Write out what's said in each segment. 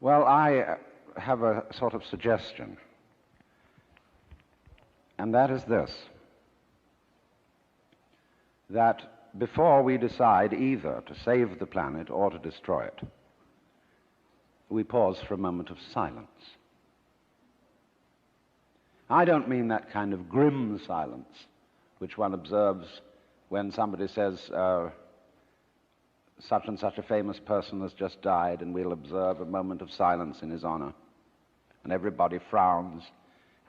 Well, I have a sort of suggestion, and that is this, that before we decide either to save the planet or to destroy it, we pause for a moment of silence. I don't mean that kind of grim silence which one observes when somebody says, such and such a famous person has just died, and we'll observe a moment of silence in his honor, and everybody frowns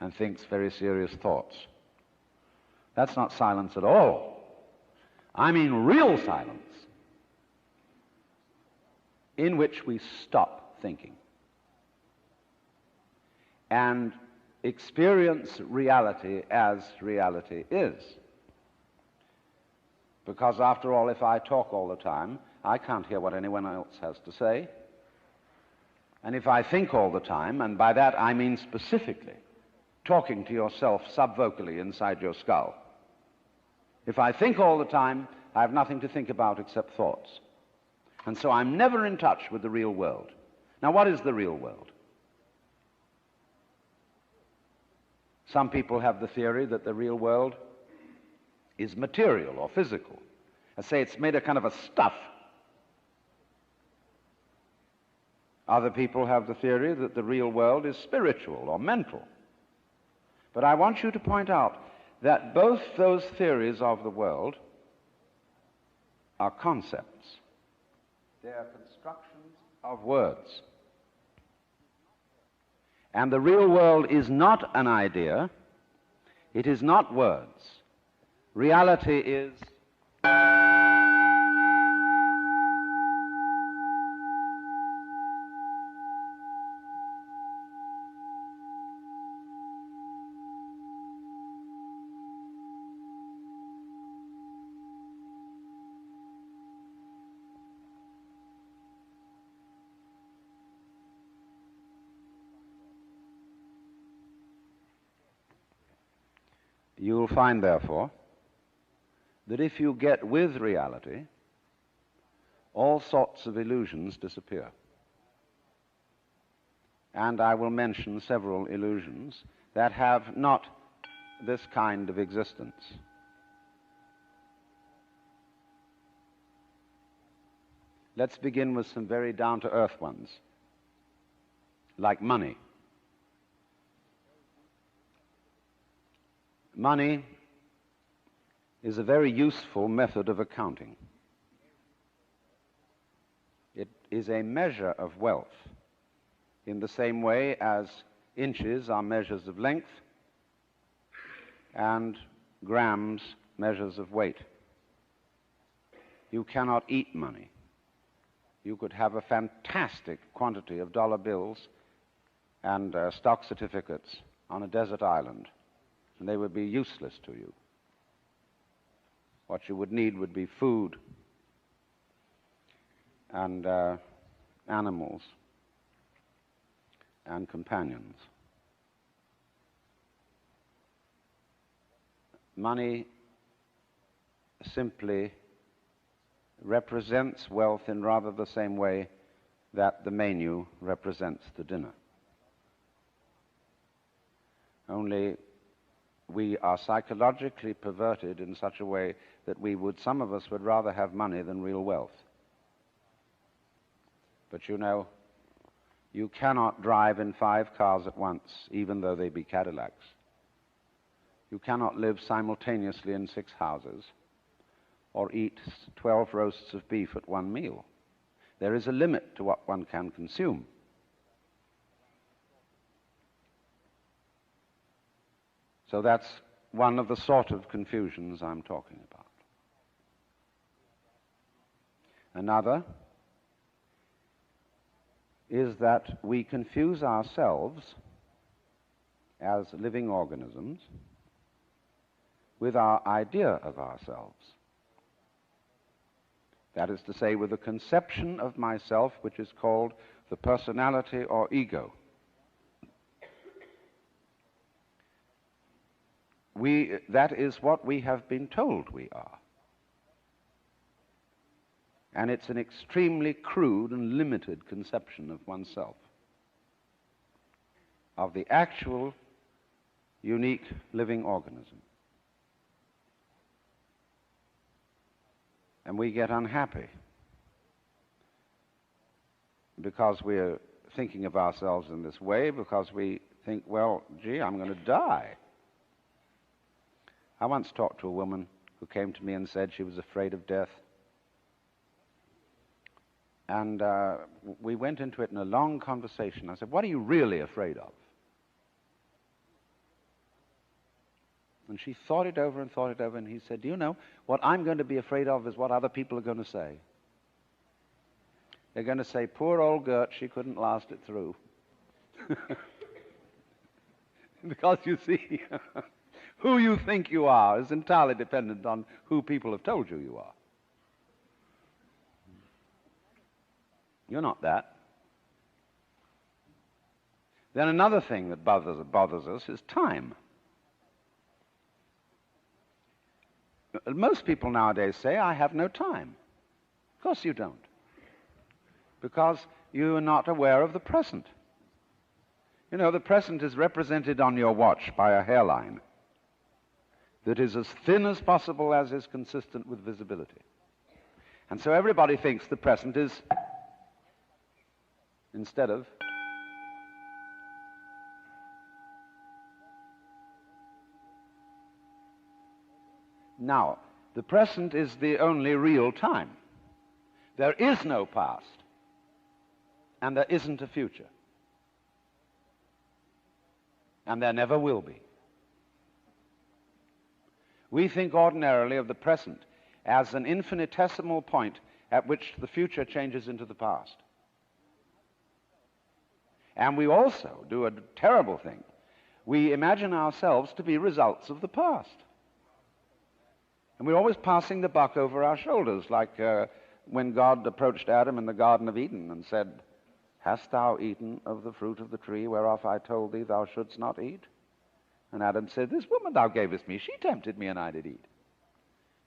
and thinks very serious thoughts. That's not silence at all. I mean real silence, in which we stop thinking and experience reality as reality is. Because after all, if I talk all the time, I can't hear what anyone else has to say. And if I think all the time, and by that I mean specifically talking to yourself subvocally inside your skull, if I think all the time, I have nothing to think about except thoughts. And so I'm never in touch with the real world. Now, what is the real world? Some people have the theory that the real world is material or physical. I say it's made of kind of a stuff. Other people have the theory that the real world is spiritual or mental. But I want you to point out that both those theories of the world are concepts. They are constructions of words. And the real world is not an idea. It is not words. Reality is you will find, therefore, that if you get with reality, all sorts of illusions disappear. And I will mention several illusions that have not this kind of existence. Let's begin with some very down-to-earth ones, like money. Money is a very useful method of accounting. It is a measure of wealth in the same way as inches are measures of length and grams measures of weight. You cannot eat money. You could have a fantastic quantity of dollar bills and stock certificates on a desert island, and they would be useless to you. What you would need would be food and animals and companions. Money simply represents wealth in rather the same way that the menu represents the dinner. Only we are psychologically perverted in such a way that some of us would rather have money than real wealth. But you know, you cannot drive in 5 cars at once, even though they be Cadillacs. You cannot live simultaneously in 6 houses or eat 12 roasts of beef at one meal. There is a limit to what one can consume. So that's one of the sort of confusions I'm talking about. Another is that we confuse ourselves as living organisms with our idea of ourselves. That is to say, with a conception of myself which is called the personality or ego. That is what we have been told we are. And it's an extremely crude and limited conception of oneself. of the actual, unique living organism. And we get unhappy because we're thinking of ourselves in this way, because we think, well, gee, I'm going to die. I once talked to a woman who came to me and said she was afraid of death. And we went into it in a long conversation. I said, what are you really afraid of? And she thought it over and thought it over, and he said, do you know, what I'm going to be afraid of is what other people are going to say. They're going to say, poor old Gert, she couldn't last it through. Because you see, who you think you are is entirely dependent on who people have told you you are. You're not that. Then another thing that bothers us is time. Most people nowadays say, I have no time. Of course you don't. Because you are not aware of the present. You know, the present is represented on your watch by a hairline that is as thin as possible, as is consistent with visibility. And so everybody thinks the present is, instead of now, the present is the only real time. There is no past, and there isn't a future. And there never will be. We think ordinarily of the present as an infinitesimal point at which the future changes into the past. And we also do a terrible thing. We imagine ourselves to be results of the past. And we're always passing the buck over our shoulders, like when God approached Adam in the Garden of Eden and said, hast thou eaten of the fruit of the tree whereof I told thee thou shouldst not eat? And Adam said, this woman thou gavest me, she tempted me, and I did eat.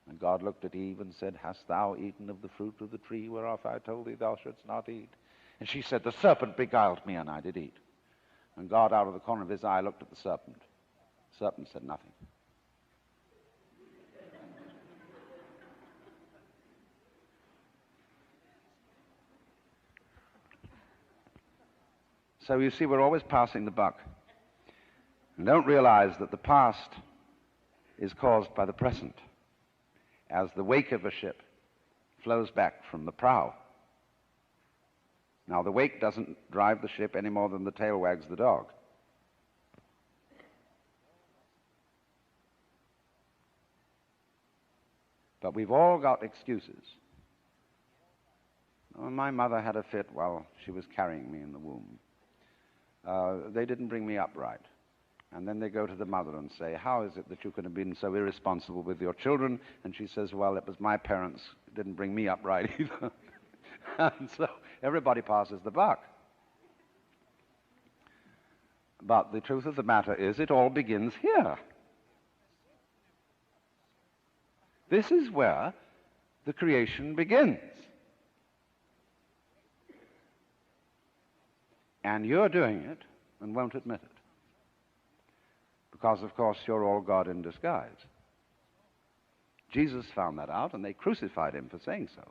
And God looked at Eve and said, hast thou eaten of the fruit of the tree whereof I told thee thou shouldst not eat? And she said, the serpent beguiled me, and I did eat. And God, out of the corner of his eye, looked at the serpent. The serpent said nothing. So you see, we're always passing the buck. And don't realize that the past is caused by the present, as the wake of a ship flows back from the prow. Now, the wake doesn't drive the ship any more than the tail wags the dog. But we've all got excuses. Oh, my mother had a fit while she was carrying me in the womb. They didn't bring me up right. And then they go to the mother and say, how is it that you could have been so irresponsible with your children? And she says, well, it was my parents who didn't bring me up right either. And so everybody passes the buck. But the truth of the matter is, it all begins here. This is where the creation begins. And you're doing it and won't admit it. Because, of course, you're all God in disguise. Jesus found that out, and they crucified him for saying so.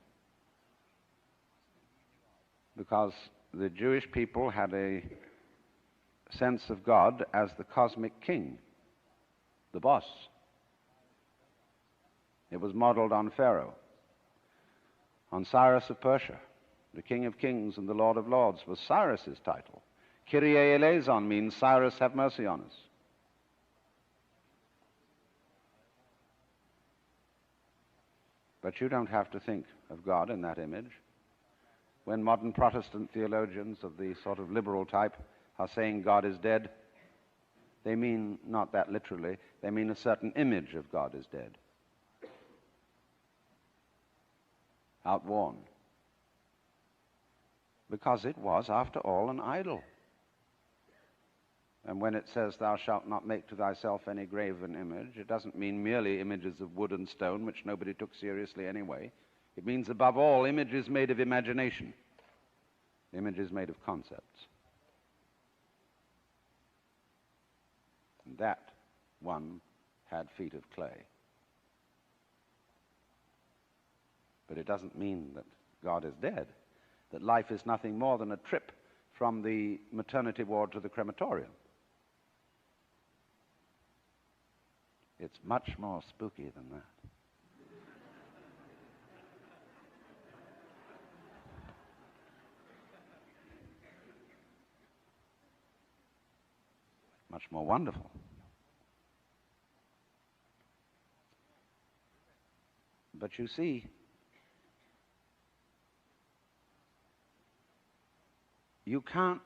Because the Jewish people had a sense of God as the cosmic king, the boss. It was modeled on Pharaoh, on Cyrus of Persia. The King of Kings and the Lord of Lords was Cyrus's title. Kyrie eleison means Cyrus, have mercy on us. But you don't have to think of God in that image. When modern Protestant theologians of the sort of liberal type are saying God is dead, they mean not that literally. They mean a certain image of God is dead, outworn. Because it was, after all, an idol. And when it says, thou shalt not make to thyself any graven image, it doesn't mean merely images of wood and stone, which nobody took seriously anyway. It means, above all, images made of imagination, images made of concepts. And that one had feet of clay. But it doesn't mean that God is dead, that life is nothing more than a trip from the maternity ward to the crematorium. It's much more spooky than that. Much more wonderful. But you see, you can't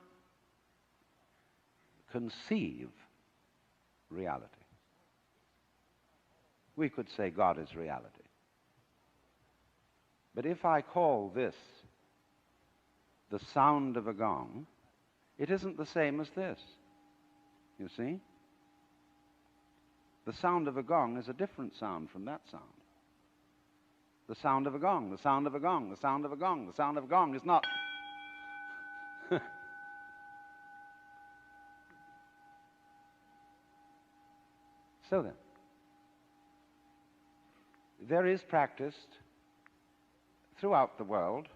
conceive reality. We could say God is reality. But if I call this the sound of a gong, it isn't the same as this. You see? The sound of a gong is a different sound from that sound. The sound of a gong, the sound of a gong, the sound of a gong, the sound of a gong is not... So then, there is practiced throughout the world,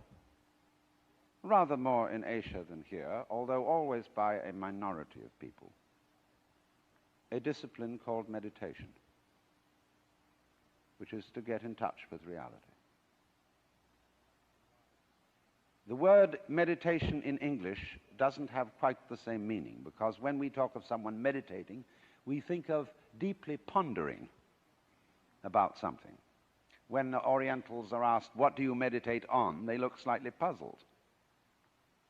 rather more in Asia than here, although always by a minority of people, a discipline called meditation, which is to get in touch with reality. The word meditation in English doesn't have quite the same meaning, because when we talk of someone meditating, we think of deeply pondering about something. When the Orientals are asked, what do you meditate on? They look slightly puzzled.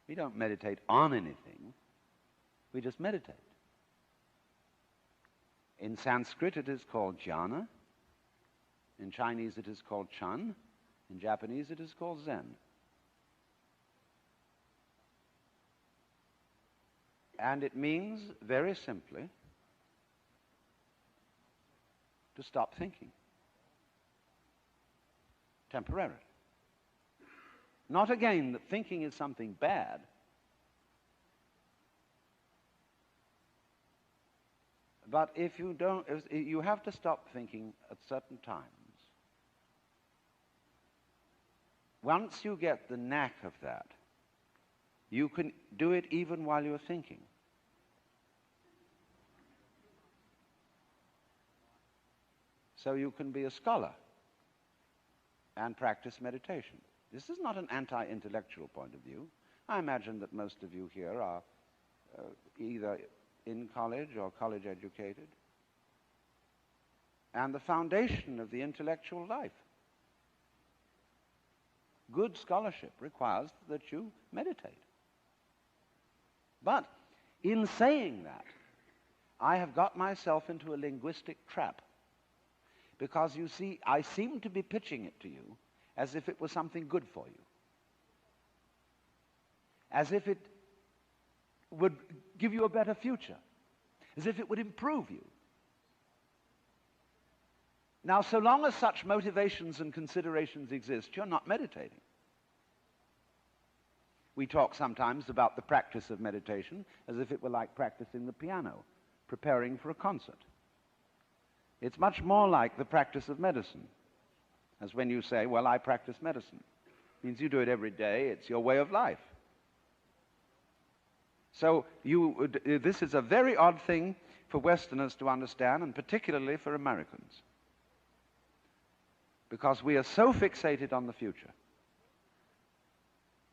We don't meditate on anything. We just meditate. In Sanskrit, it is called jhana. In Chinese, it is called chan. In Japanese, it is called zen. And it means, very simply, to stop thinking. Temporarily. Not again that thinking is something bad, but if you don't, you have to stop thinking at certain times. Once you get the knack of that, you can do it even while you're thinking. So you can be a scholar and practice meditation. This is not an anti-intellectual point of view. I imagine that most of you here are either in college or college educated. And the foundation of the intellectual life, good scholarship, requires that you meditate. But in saying that, I have got myself into a linguistic trap. Because you see, I seem to be pitching it to you as if it was something good for you. As if it would give you a better future. As if it would improve you. Now, so long as such motivations and considerations exist, you're not meditating. We talk sometimes about the practice of meditation as if it were like practicing the piano, preparing for a concert. It's much more like the practice of medicine, as when you say, well, I practice medicine. It means you do it every day. It's your way of life. So this is a very odd thing for Westerners to understand, and particularly for Americans, because we are so fixated on the future.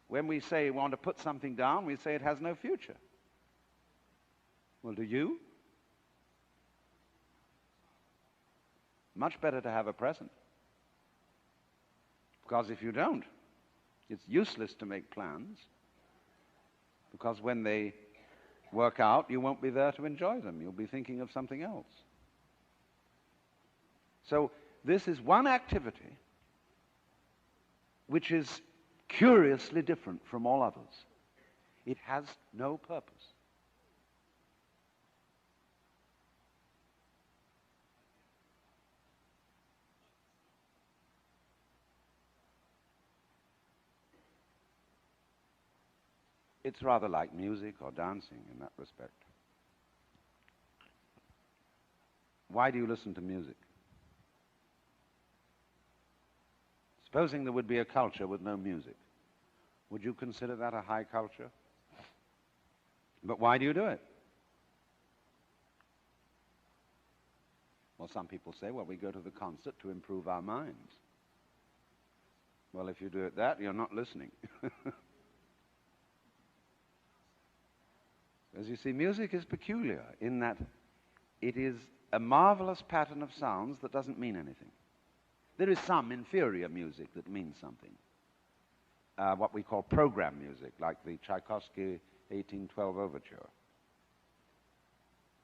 When we say we want to put something down, we say it has no future. Well, do you? Much better to have a present. Because if you don't, it's useless to make plans. Because when they work out, you won't be there to enjoy them. You'll be thinking of something else. So this is one activity which is curiously different from all others. It has no purpose. It's rather like music or dancing in that respect. Why do you listen to music? Supposing there would be a culture with no music, would you consider that a high culture? But why do you do it? Well, some people say, well, we go to the concert to improve our minds. Well, if you do it that, you're not listening. As you see, music is peculiar in that it is a marvelous pattern of sounds that doesn't mean anything. There is some inferior music that means something. What we call program music, like the Tchaikovsky 1812 Overture,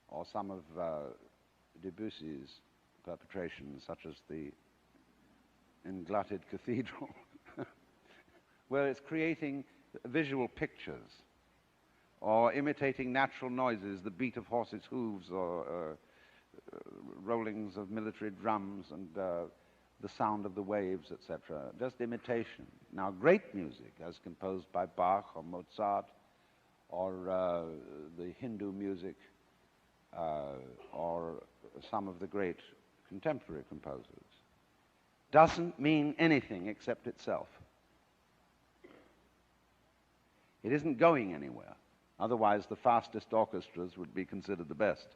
or some of Debussy's perpetrations, such as the Englutted Cathedral, where it's creating visual pictures, or imitating natural noises, the beat of horses' hooves, or rollings of military drums, and the sound of the waves, etc. Just imitation. Now, great music, as composed by Bach or Mozart, or the Hindu music, or some of the great contemporary composers, doesn't mean anything except itself. It isn't going anywhere. Otherwise, the fastest orchestras would be considered the best.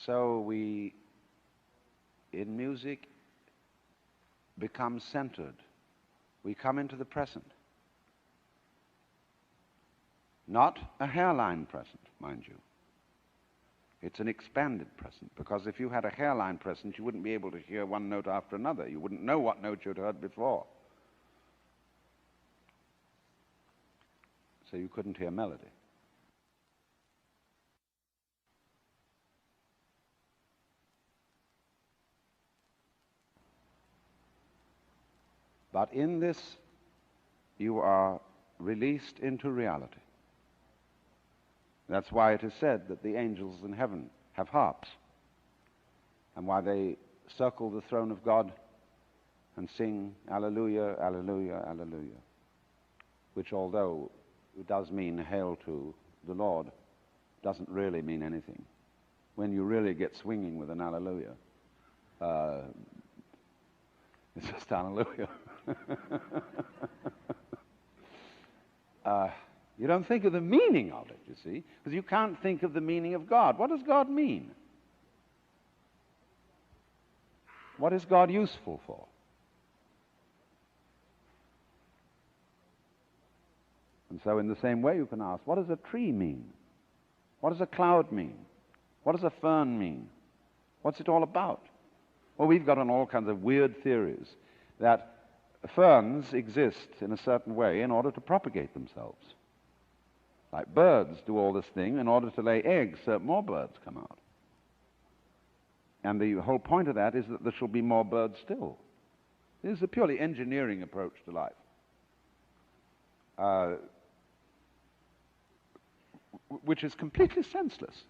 So we, in music, become centered. We come into the present. Not a hairline present, mind you. It's an expanded present, because if you had a hairline present, you wouldn't be able to hear one note after another. You wouldn't know what note you'd heard before. So you couldn't hear melody. But in this, you are released into reality. That's why it is said that the angels in heaven have harps, and why they circle the throne of God and sing Alleluia, Alleluia, Alleluia, which, although it does mean hail to the Lord, doesn't really mean anything. When you really get swinging with an Alleluia, it's just Alleluia. You don't think of the meaning of it, you see, because you can't think of the meaning of God. What does God mean? What is God useful for? And so in the same way you can ask, what does a tree mean? What does a cloud mean? What does a fern mean? What's it all about? Well, we've got on all kinds of weird theories that ferns exist in a certain way in order to propagate themselves. Like birds do all this thing in order to lay eggs so that more birds come out. And the whole point of that is that there shall be more birds still. This is a purely engineering approach to life, which is completely senseless.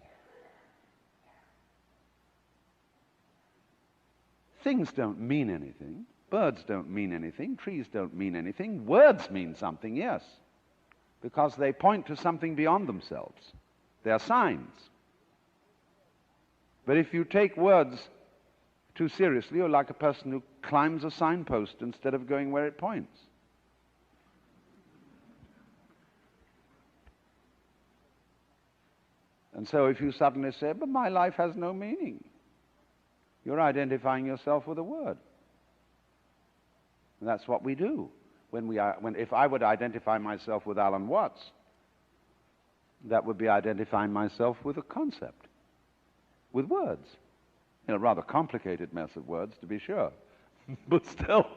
Things don't mean anything. Birds don't mean anything. Trees don't mean anything. Words mean something, yes, because they point to something beyond themselves. They are signs. But if you take words too seriously, you're like a person who climbs a signpost instead of going where it points. And so if you suddenly say, but my life has no meaning, you're identifying yourself with a word. And that's what we do. If I would identify myself with Alan Watts, that would be identifying myself with a concept, with words. A rather complicated mess of words, to be sure. But still,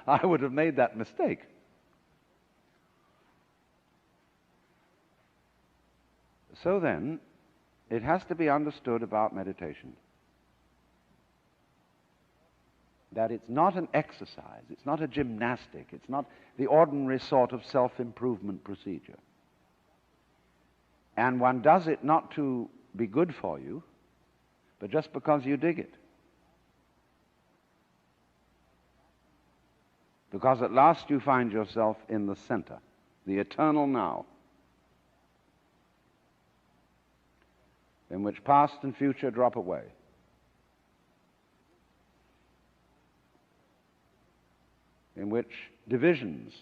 I would have made that mistake. So then, it has to be understood about meditation that it's not an exercise, it's not a gymnastic, it's not the ordinary sort of self-improvement procedure. And one does it not to be good for you, but just because you dig it. Because at last you find yourself in the center, the eternal now, in which past and future drop away. In which divisions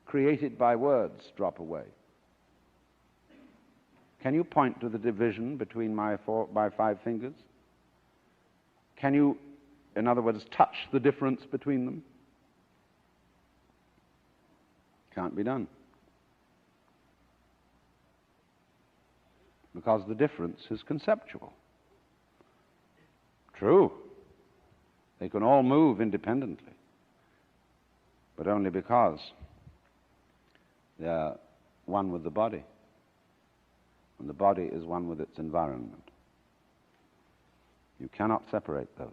created by words drop away. Can you point to the division between my 5 fingers? Can you, in other words, touch the difference between them? Can't be done. Because the difference is conceptual. True. They can all move independently, but only because they are one with the body, and the body is one with its environment. You cannot separate those.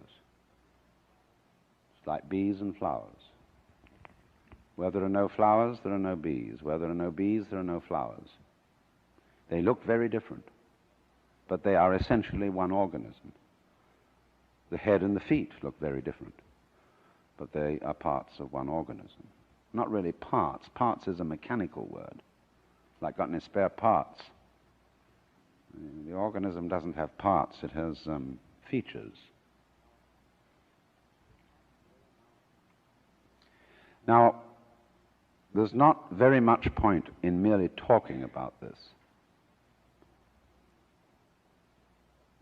It's like bees and flowers. Where there are no flowers, there are no bees. Where there are no bees, there are no flowers. They look very different, but they are essentially one organism. The head and the feet look very different, but they are parts of one organism. Not really parts. Parts is a mechanical word. Like got any spare parts? The organism doesn't have parts, it has features. Now, there's not very much point in merely talking about this.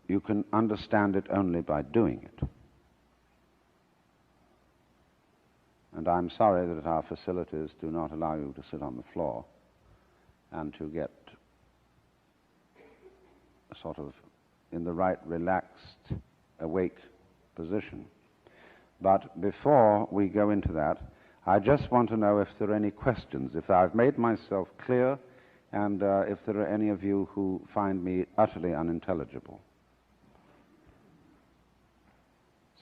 You can understand it only by doing it. And I'm sorry that our facilities do not allow you to sit on the floor and to get sort of in the right relaxed, awake position. But before we go into that, I just want to know if there are any questions, if I've made myself clear, and if there are any of you who find me utterly unintelligible.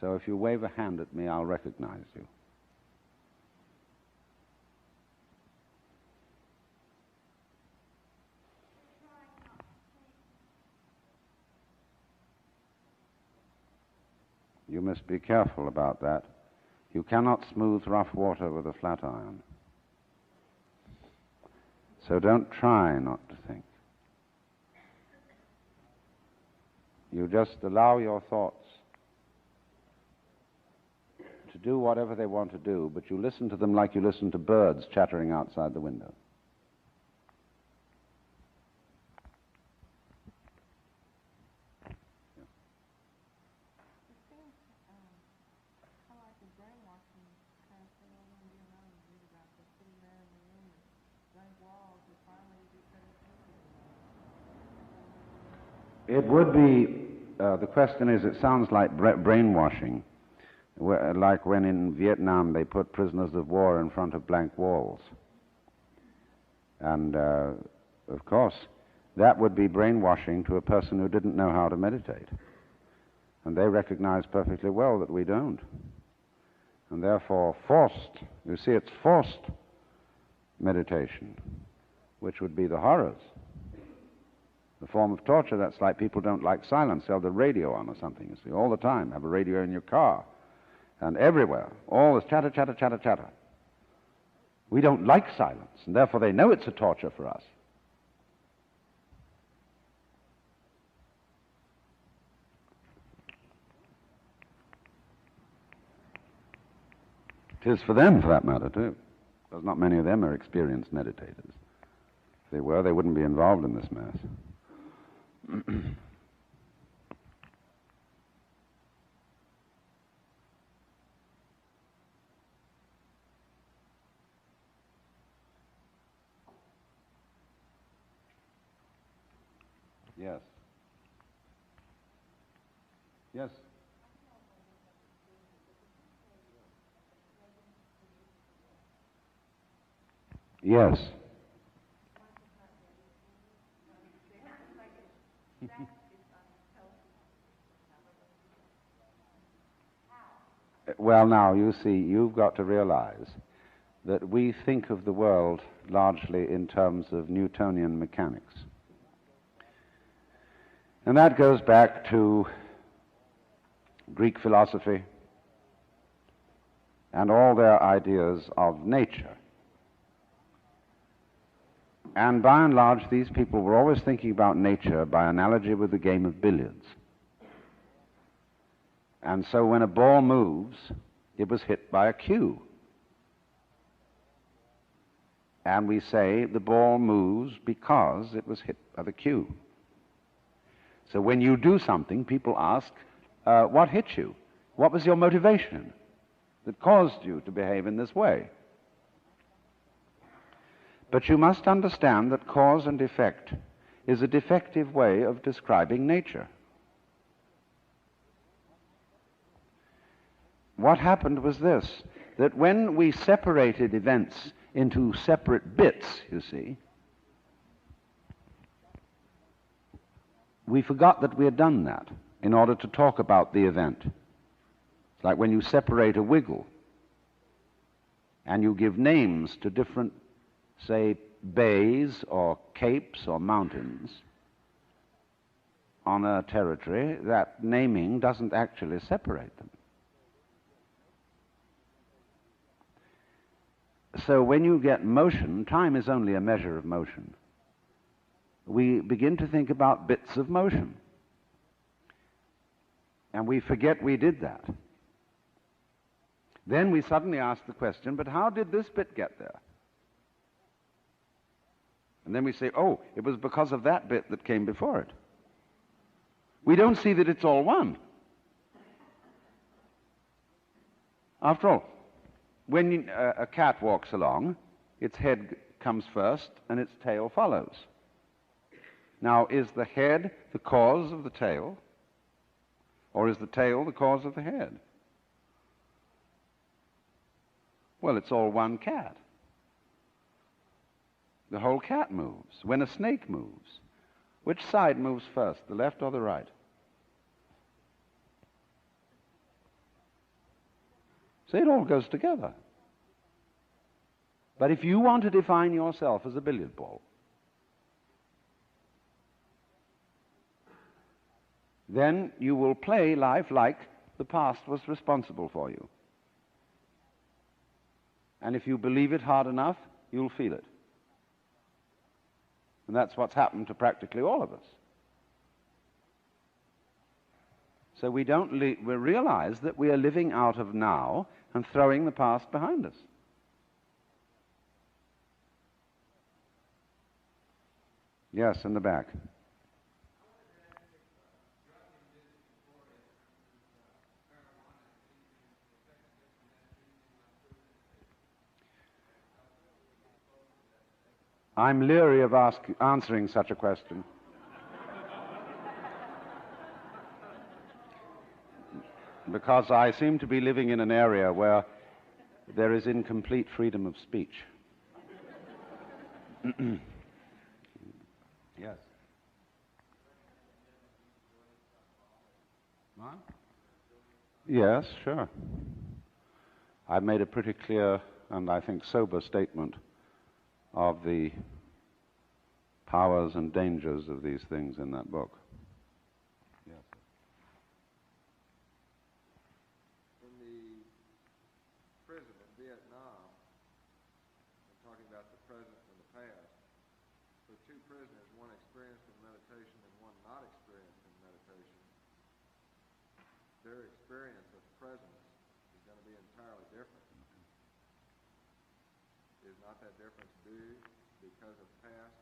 So if you wave a hand at me, I'll recognize you. You must be careful about that. You cannot smooth rough water with a flat iron. So don't try not to think. You just allow your thoughts to do whatever they want to do, but you listen to them like you listen to birds chattering outside the window. It would be, the question is, it sounds like brainwashing, like when in Vietnam they put prisoners of war in front of blank walls. And, of course, that would be brainwashing to a person who didn't know how to meditate. And they recognize perfectly well that we don't. And therefore, forced, you see, it's forced meditation, which would be the horrors. The form of torture, that's like people don't like silence. They have the radio on or something, you see, all the time. Have a radio in your car. And everywhere. All this chatter, chatter, chatter, chatter. We don't like silence, and therefore they know it's a torture for us. It is for them, for that matter, too. Because not many of them are experienced meditators. If they were, they wouldn't be involved in this mess. Yes. Yes. Yes. Well, now, you see, you've got to realize that we think of the world largely in terms of Newtonian mechanics. And that goes back to Greek philosophy and all their ideas of nature. And by and large, these people were always thinking about nature by analogy with the game of billiards. And so when a ball moves, it was hit by a cue. And we say the ball moves because it was hit by the cue. So when you do something, people ask, what hit you? What was your motivation that caused you to behave in this way? But you must understand that cause and effect is a defective way of describing nature. What happened was this, that when we separated events into separate bits, you see, we forgot that we had done that in order to talk about the event. It's like when you separate a wiggle and you give names to different, say, bays or capes or mountains on a territory, that naming doesn't actually separate them. So when you get motion, time is only a measure of motion. We begin to think about bits of motion. And we forget we did that. Then we suddenly ask the question, but how did this bit get there? And then we say, oh, it was because of that bit that came before it. We don't see that it's all one. After all, when a cat walks along, its head comes first and its tail follows. Now, is the head the cause of the tail, or is the tail the cause of the head? Well, it's all one cat. The whole cat moves. When a snake moves, which side moves first, the left or the right? See, it all goes together. But if you want to define yourself as a billiard ball, then you will play life like the past was responsible for you. And if you believe it hard enough, you'll feel it. And that's what's happened to practically all of us. So we realize that we are living out of now and throwing the past behind us. Yes, in the back. I'm leery of answering such a question. Because I seem to be living in an area where there is incomplete freedom of speech. Yes. What? Yes, sure. I've made a pretty clear and I think sober statement of the powers and dangers of these things in that book. Yes. In the prison in Vietnam, I'm talking about the present and the past, for two prisoners, one experienced in meditation and one not experienced in meditation, their experience of presence is going to be entirely different. Is not that difference due because of past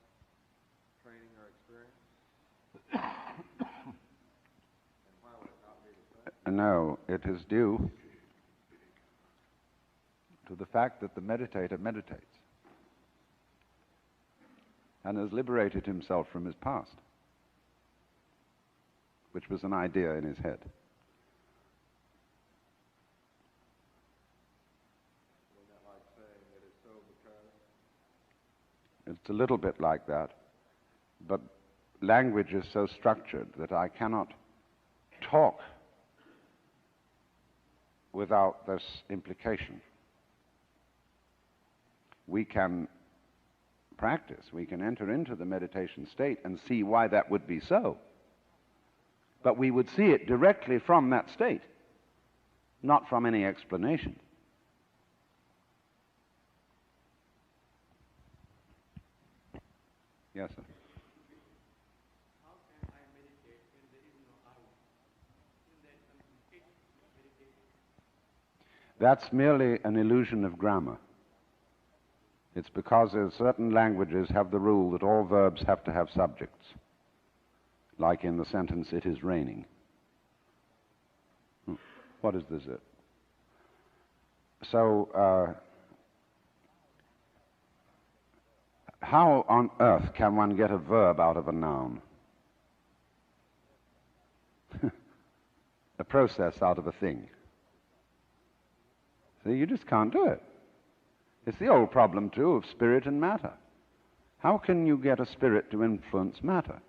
training or experience? And why would it not be the same? No, it is due to the fact that the meditator meditates and has liberated himself from his past, which was an idea in his head. It's a little bit like that, but language is so structured that I cannot talk without this implication. We can practice, we can enter into the meditation state and see why that would be so, but we would see it directly from that state, not from any explanation. Yes, sir. How can I meditate when there is no I? Isn't that complicated meditation? That's merely an illusion of grammar. It's because certain languages have the rule that all verbs have to have subjects, like in the sentence, "It is raining." What is this? So, how on earth can one get a verb out of a noun? A process out of a thing. See, you just can't do it. It's the old problem, too, of spirit and matter. How can you get a spirit to influence matter?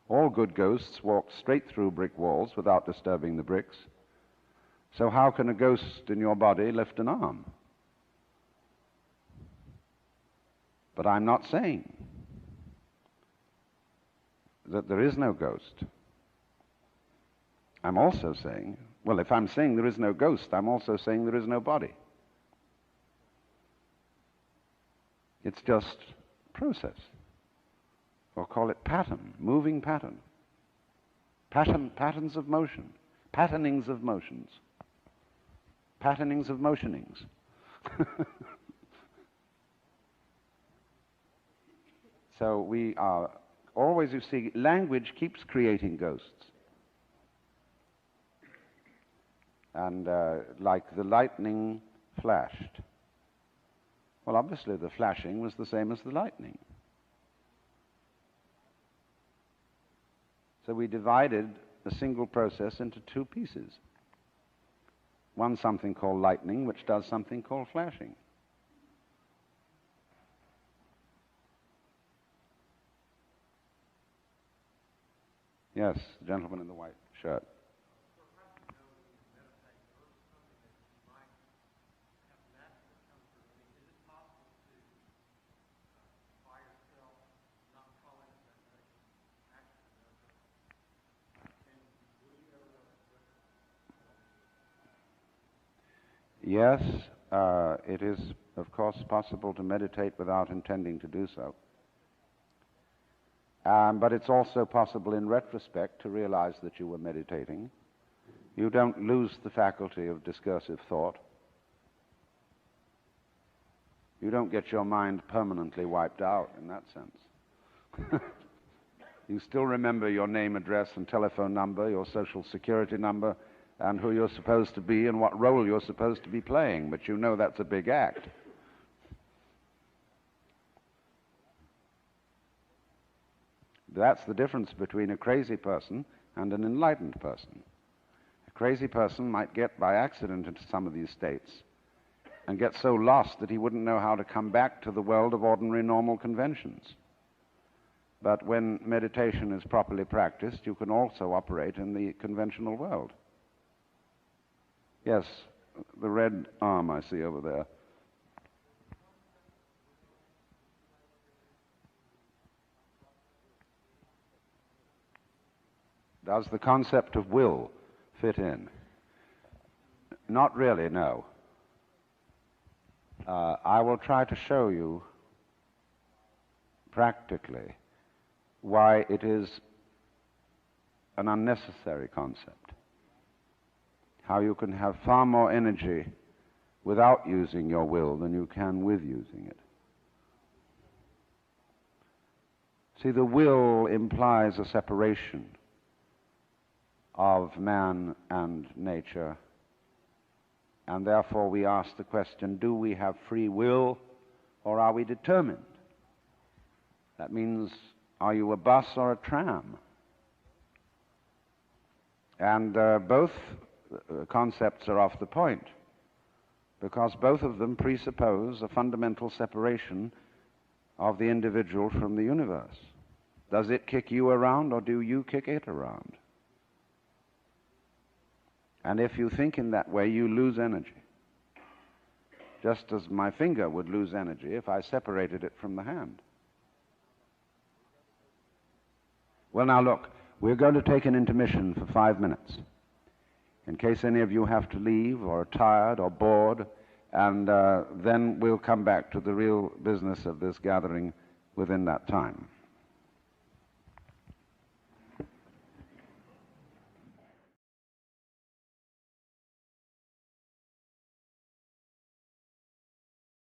All good ghosts walk straight through brick walls without disturbing the bricks. So how can a ghost in your body lift an arm? But I'm not saying that there is no ghost. I'm also saying, well, if I'm saying there is no ghost, I'm also saying there is no body. It's just process. Or call it pattern, moving pattern. Patterns of motion, patternings of motions, patternings of motionings. So we are always, you see, language keeps creating ghosts. And like the lightning flashed. Well, obviously the flashing was the same as the lightning. So we divided a single process into two pieces. One something called lightning, which does something called flashing. Yes, the gentleman in the white shirt. Yes, it is, of course, possible to meditate without intending to do so. But it's also possible in retrospect to realize that you were meditating. You don't lose the faculty of discursive thought. You don't get your mind permanently wiped out in that sense. You still remember your name, address, and telephone number, your social security number, and who you're supposed to be and what role you're supposed to be playing, but you know that's a big act. That's the difference between a crazy person and an enlightened person. A crazy person might get by accident into some of these states and get so lost that he wouldn't know how to come back to the world of ordinary normal conventions. But when meditation is properly practiced, you can also operate in the conventional world. Yes, the red arm I see over there. Does the concept of will fit in? Not really, no. I will try to show you practically why it is an unnecessary concept. How you can have far more energy without using your will than you can with using it. See, the will implies a separation of man and nature, and therefore we ask the question, do we have free will or are we determined? That means, are you a bus or a tram? And both concepts are off the point, because both of them presuppose a fundamental separation of the individual from the universe. Does it kick you around or do you kick it around? And if you think in that way, you lose energy. Just as my finger would lose energy if I separated it from the hand. Well, now look, we're going to take an intermission for 5 minutes, in case any of you have to leave or are tired or bored, and then we'll come back to the real business of this gathering within that time.